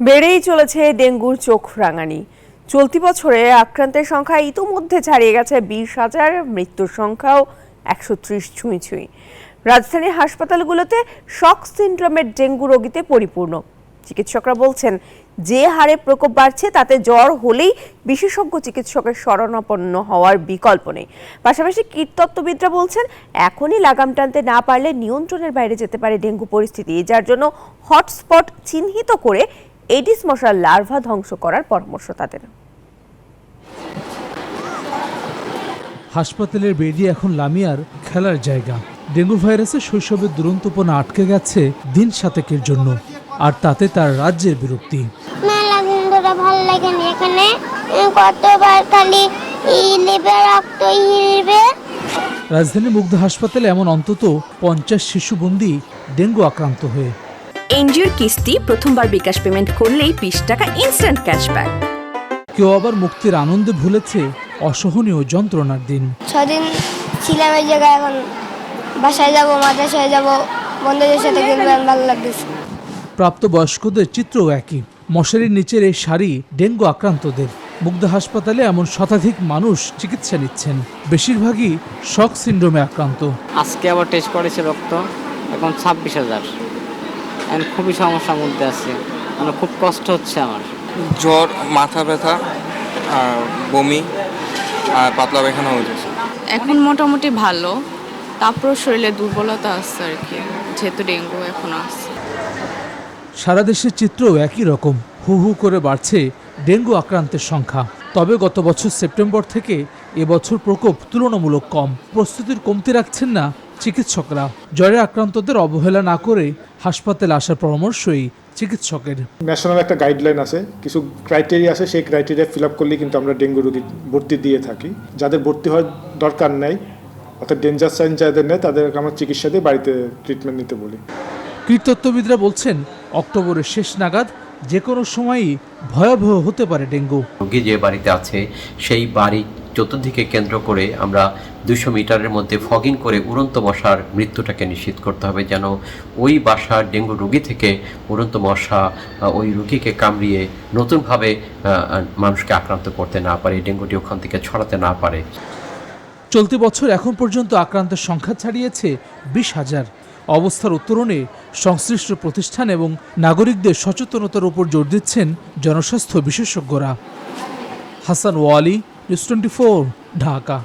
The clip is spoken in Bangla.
বেড়েই চলেছে ডেঙ্গুর চোখ রাঙানি। চলতি বছরে আক্রান্তের সংখ্যা ইতোমধ্যে ছাড়িয়ে গেছে 20,000, মৃত্যুর সংখ্যাও 130 ছুঁই ছুঁই। রাজধানীর হাসপাতালগুলোতে শক সিন্ড্রোমের ডেঙ্গু রোগীতে পরিপূর্ণ। চিকিৎসকরা বলছেন, যে হারে প্রকোপ বাড়ছে তাতে জ্বর হলেই বিশেষজ্ঞ চিকিৎসকের শরণাপন্ন হওয়ার বিকল্প নেই। পাশাপাশি কীটতত্ত্ববিদরা বলছেন, এখনই লাগাম টানতে না পারলে নিয়ন্ত্রণের বাইরে যেতে পারে ডেঙ্গু পরিস্থিতি, যার জন্য হটস্পট চিহ্নিত করে এডিস মশার লার্ভা ধ্বংস করার পরামর্শ তাদের। হাসপাতালের বেডই এখন লামিয়ার খেলার জায়গা। ডেঙ্গু ভাইরাসে শৈশবের দুরন্তপনা আটকে গেছে দিন সাতেকের জন্য, আর তাতে তার রাজ্যের বিরক্তি। মেলা বন্ধুরা ভালো লাগেনি, এখানে কতবার খালি রক্ত হিলবে। রাজধানীর মুগ্ধ হাসপাতালে এমন অন্তত 50 শিশু বন্দী ডেঙ্গু আক্রান্ত হয়ে। এনজিওর কিস্তি প্রথমবার বিকাশ পেমেন্ট করলেই 20 টাকা ইনস্ট্যান্ট ক্যাশব্যাক। কেউ আবার মুক্তির আনন্দে ভুলেছে অসহনীয় যন্ত্রণার দিন। 6 দিন ছিলাম এই জায়গায়, এখন বাসায় যাব, মাদ্রাসায় যাব, বন্ধুদের সাথে খেলবে, ভালো লাগতেছে। প্রাপ্তবয়স্কদের চিত্রও একই। মশারির নিচের এই সারি ডেঙ্গু আক্রান্তদের। মুগ্ধ হাসপাতালে এমন শতাধিক মানুষ চিকিৎসা নিচ্ছেন, বেশিরভাগই শক সিন্ড্রোমে আক্রান্ত। আজকে আবার টেস্ট করেছে রক্ত, এখন 26,000। এখন খুবই সমস্যার মধ্যে আছে, মানে খুব কষ্ট হচ্ছে আমার। জ্বর, মাথা ব্যথা, আর বমি আর পাতলা পায়খানা হয়েছে। এখন মোটামুটি ভালো, তারপর শরীরে দুর্বলতা আসছে আর কি, যেহেতু ডেঙ্গু এখন আসছে। সারা দেশের চিত্রও একই রকম, হু হু করে বাড়ছে ডেঙ্গু আক্রান্তের সংখ্যা। তবে গত বছর সেপ্টেম্বর থেকে এবছর প্রকোপ তুলনামূলক কম। প্রস্তুতির কমতি রাখছেন না চিকিৎসকরা। জ্বরে আক্রান্তদের অবহেলা না করে হাসপাতালে আসার পরামর্শই চিকিৎসকের। ন্যাশনাল একটা গাইডলাইন আছে, কিছু ক্রাইটেরিয়া আছে, সেই ক্রাইটেরিয়া ফিল আপ করলে কিন্তু আমরা ডেঙ্গু রোগী ভর্তি দিয়ে থাকি। যাদের ভর্তি হওয়ার দরকার নেই, অর্থাৎ ডেঞ্জার সাইন যাদের নেই, তাদেরকে আমরা চিকিৎসা দিয়ে বাড়িতে ট্রিটমেন্ট নিতে বলি। কীটতত্ত্ববিদরা বলছেন, অক্টোবরের শেষ নাগাদ যে কোনো সময়ই ভয়াবহ হতে পারে ডেঙ্গু। রোগী যে বাড়িতে আছে সেই বাড়ি চতুর্দিকে কেন্দ্র করে আমরা 200 মিটারের মধ্যে ফগিং করে উড়ন্ত মশার মৃত্যুটাকে নিশ্চিত করতে হবে, যেন ওই বাসার ডেঙ্গু রোগী থেকে উড়ন্ত মশা ওই রোগীকে কামড়িয়ে নতুনভাবে মানুষকে আক্রান্ত করতে না পারে, ডেঙ্গুটি ওখান থেকে ছড়াতে না পারে। চলতি বছর এখন পর্যন্ত আক্রান্তের সংখ্যা ছাড়িয়েছে 20,000। অবস্থার উত্তরণে সংশ্লিষ্ট প্রতিষ্ঠান এবং নাগরিকদের সচেতনতার উপর জোর দিচ্ছেন জনস্বাস্থ্য বিশেষজ্ঞরা। হাসান ওয়ালি, নিউজ 24, ঢাকা।